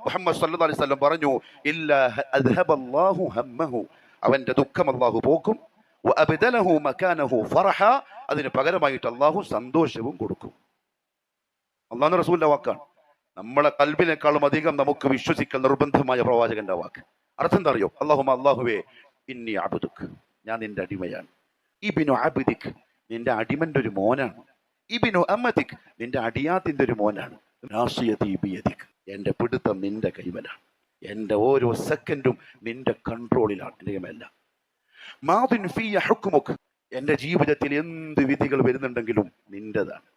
മുഹമ്മദ് സല്ലല്ലാഹു അലൈഹി വസല്ലം പറഞ്ഞു, ഇല്ലാ അദ്ഹബല്ലാഹു ഹമ്മഹു, അവന്റെ ദുഃഖം അല്ലാഹു പോക്കും, വഅബ്ദലഹു മകാനഹു ഫറഹ, അതിന് പകരമായിട്ട് അല്ലാഹു സന്തോഷവും കൊടുക്കും. അല്ലാഹുവിന്റെ റസൂലിന്റെ വാക്കാണ്. നമ്മളെ കൽബിനേക്കാളും അധികം നമുക്ക് വിശ്വസിക്കൽ നിർബന്ധമായ പ്രവാചകന്റെ വാക്ക്. അർത്ഥം എന്താ അറിയോ? അല്ലാഹുവേ ഇന്നി അബ്ദുക്, ഞാൻ നിന്റെ അടിമയാണ്. ഇബ്നു അബ്ദിക്, നിന്റെ അടിമന്റെ ഒരു മോനാണ്. ഇബ്നു അമതിക്, നിന്റെ അടിയാത്തിന്റെ ഒരു മോനാണ്. നാസിയതി ബിയദിക്, എന്റെ പിടുത്തം നിന്റെ കൈമലാണ്. എന്റെ ഓരോ സെക്കൻഡും നിന്റെ കൺട്രോളിലാണ്, എന്റെ കൈമല്ല. മാദിൻ ഫിയ ഹുക്മുക്, എന്റെ ജീവിതത്തിൽ എന്ത് വിധികൾ വരുന്നുണ്ടെങ്കിലും നിന്റേതാണ്.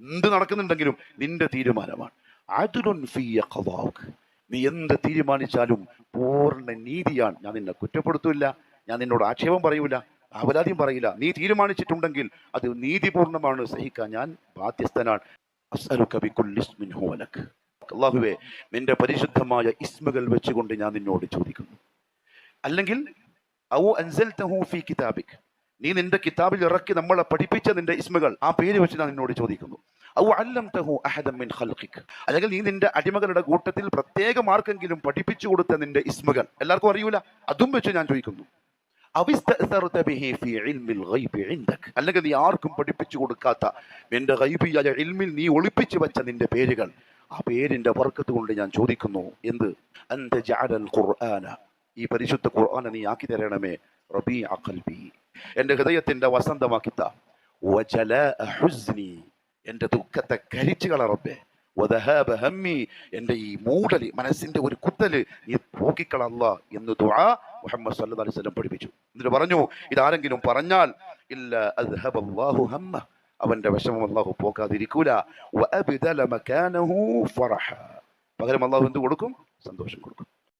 എന്ത് നടക്കുന്നുണ്ടെങ്കിലും നിന്റെ തീരുമാനമാണ്. അദ്ലുൻ ഫിയ ഖദാഉക്, നീ എന്ത് തീരുമാനിച്ചാലും പൂർണ്ണ നീതിയാണ്. ഞാൻ നിന്നെ കുറ്റപ്പെടുത്തൂല്ല, ഞാൻ നിന്നോട് ആക്ഷേപം പറയൂല, അപരാധിയും പറയില്ല. നീ തീരുമാനിച്ചിട്ടുണ്ടെങ്കിൽ അത് നീതിപൂർണ്ണമാണ്, സഹിക്കാൻ ഞാൻ ബാധ്യസ്ഥനാണ്. അസ്അലുക ബികുല്ലി ഇസ്മിൻ ഹുവ ലക്, അല്ലാഹുവേ നിന്റെ പരിശുദ്ധമായ ഇസ്മുകൾ വെച്ചുകൊണ്ട് ഞാൻ നിന്നോട് ചോദിക്കുന്നു. അല്ലെങ്കിൽ ഔ അൻസൽതഹു ഫീ കിതാബിക്, നീ നിന്റെ കിതാബിൽ ഇറക്കി നമ്മളെ പഠിപ്പിച്ച നിന്റെ ഇസ്മുകൾ, ആ പേര് വെച്ച് ഞാൻ നിന്നോട് ചോദിക്കുന്നു. ഔ അല്ലംതഹു അഹദൻ മിൻ ഖൽഖിക്, അല്ലെങ്കിൽ നീ നിന്റെ അടിമകളുടെ കൂട്ടത്തിൽ പ്രത്യേകം ആർക്കെങ്കിലും പഠിപ്പിച്ചു കൊടുത്ത നിന്റെ ഇസ്മുകൾ, എല്ലാവർക്കും അറിയൂല, അതും വെച്ച് ഞാൻ ചോദിക്കുന്നു. അവിസ്തഅ്സർത ബിഹി ഫീ ഇൽമിൽ ഗൈബി ഇൻദക്, അല്ലെങ്കിൽ നീ ആർക്കും പഠിപ്പിച്ചു കൊടുക്കാത്ത നിന്റെ ഗൈബിയായ ഇൽമിൽ നീ ഒളിപ്പിച്ചു വെച്ച നിന്റെ പേരുകൾ, ആ പേരിന്റെ ബർക്കത്ത് കൊണ്ട് ഞാൻ ചോദിക്കുന്നു. എന്ത്? അൻത ജഅലൽ ഖുർആന, ഈ പരിശുദ്ധ ഖുർആനെ നീ ആക്കി തരണമേ. റബീഅ ഖൽബി, എന്റെ ഹൃദയത്തിന്റെ വസന്തമാക്കിത്ത. വജലാഅ ഹുസ്നി, എന്റെ ദുഃഖത്തെ കരിച്ചു കളറബേ. വദഹാബ ഹമ്മി, എന്റെ ഈ മൂടല്, മനസ്സിന്റെ ഒരു കുത്തല് നീ പോക്കിക്കളല്ല എന്ന് ദുആ മുഹമ്മദ് സല്ലല്ലാഹു അലൈഹി വസല്ലം പഠിപ്പിച്ചു. എന്നിട്ട് പറഞ്ഞു, ഇതാരെങ്കിലും പറഞ്ഞാൽ ഇല്ലാ അദ്ഹബല്ലാഹു ഹമ്മ, അവന്റെ വിഷമം അല്ലാഹു പോക്കാതിരിക്കൂല. വഅബ്ദല മകാനഹു ഫറഹ, പകരം അല്ലാഹു എന്ത് കൊടുക്കും? സന്തോഷം കൊടുക്കും.